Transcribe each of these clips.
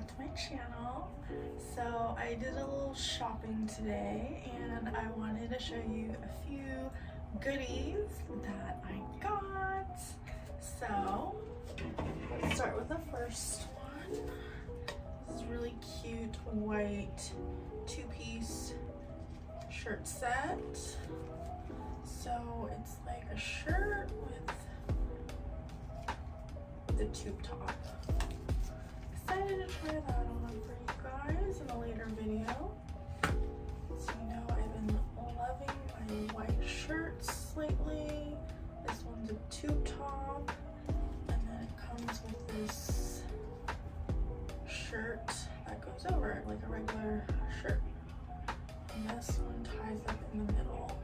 to my channel. So I did a little shopping today and I wanted to show you a few goodies that I got. So let's start with the first one. This is really cute white two-piece shirt set. So it's like a shirt with the tube top. Excited to try that on for you guys in a later video. So you know I've been loving my white shirts lately. This one's a tube top, and then it comes with this shirt that goes over it like a regular shirt. And this one ties up in the middle.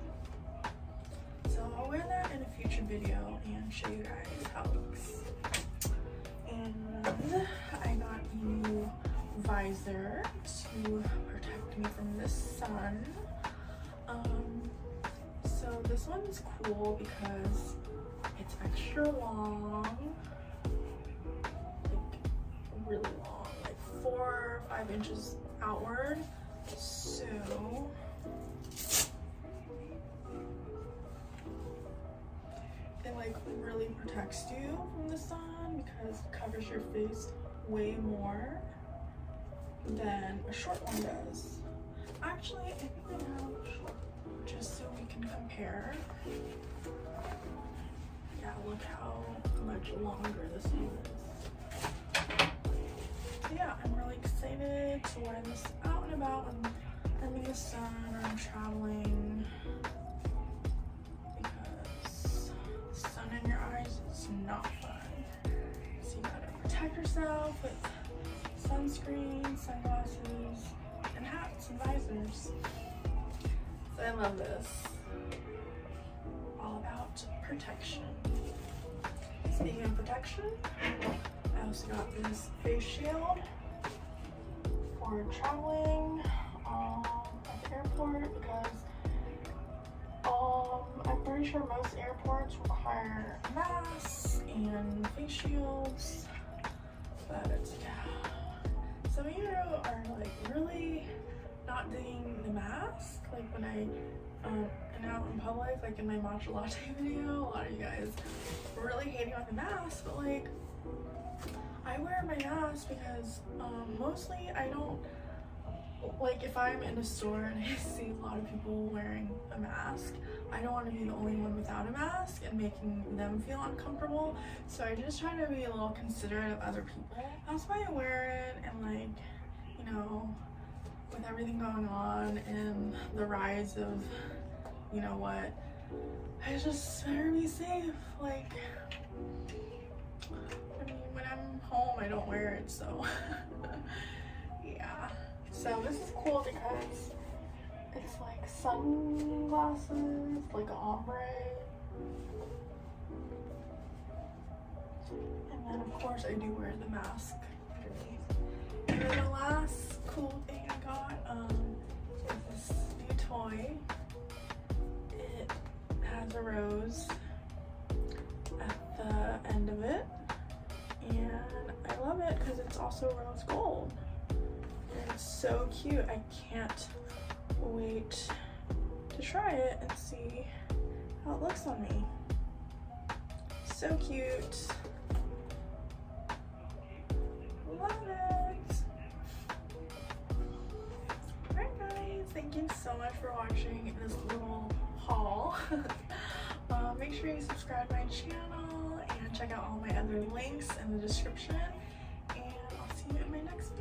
So I'll wear that in a future video and show you guys how it looks. And I got a new visor to protect me from the sun. So this one's cool because it's extra long, like really long, like 4 or 5 inches outward. So it like really protects you from the sun because it covers your face way more than a short one does. Actually, I think I have a short one just so we can compare. Yeah, look how much longer this one is. Yeah, I'm really excited to wear this out and about when I'm in the sun or I'm traveling. Sun in your eyes is not fun. So you gotta protect yourself with sunscreen, sunglasses, and hats and visors. So I love this. All about protection. Speaking of protection, I also got this face shield for traveling at the airport because I'm pretty sure most airports require masks and face shields, but yeah, some of you are like really not digging the mask. Like when I am out in public, like in my matcha latte video, a lot of you guys were really hating on the mask, but like I wear my mask because mostly I don't like, if I'm in a store and I see a lot of people wearing a mask, I don't want to be the only one without a mask and making them feel uncomfortable. So I just try to be a little considerate of other people. That's why I wear it, and like, you know, with everything going on and the rise of, you know what, I just better be safe. Like, I mean, when I'm home, I don't wear it, so yeah. So this is cool because it's like sunglasses, like an ombre. And then of course I do wear the mask underneath. And then the last cool thing I got is this new toy. It has a rose at the end of it. And I love it because it's also rose gold. It's so cute. I can't wait to try it and see how it looks on me. So cute. Love it. Alright guys, thank you so much for watching this little haul. Make sure you subscribe to my channel and check out all my other links in the description. And I'll see you in my next video.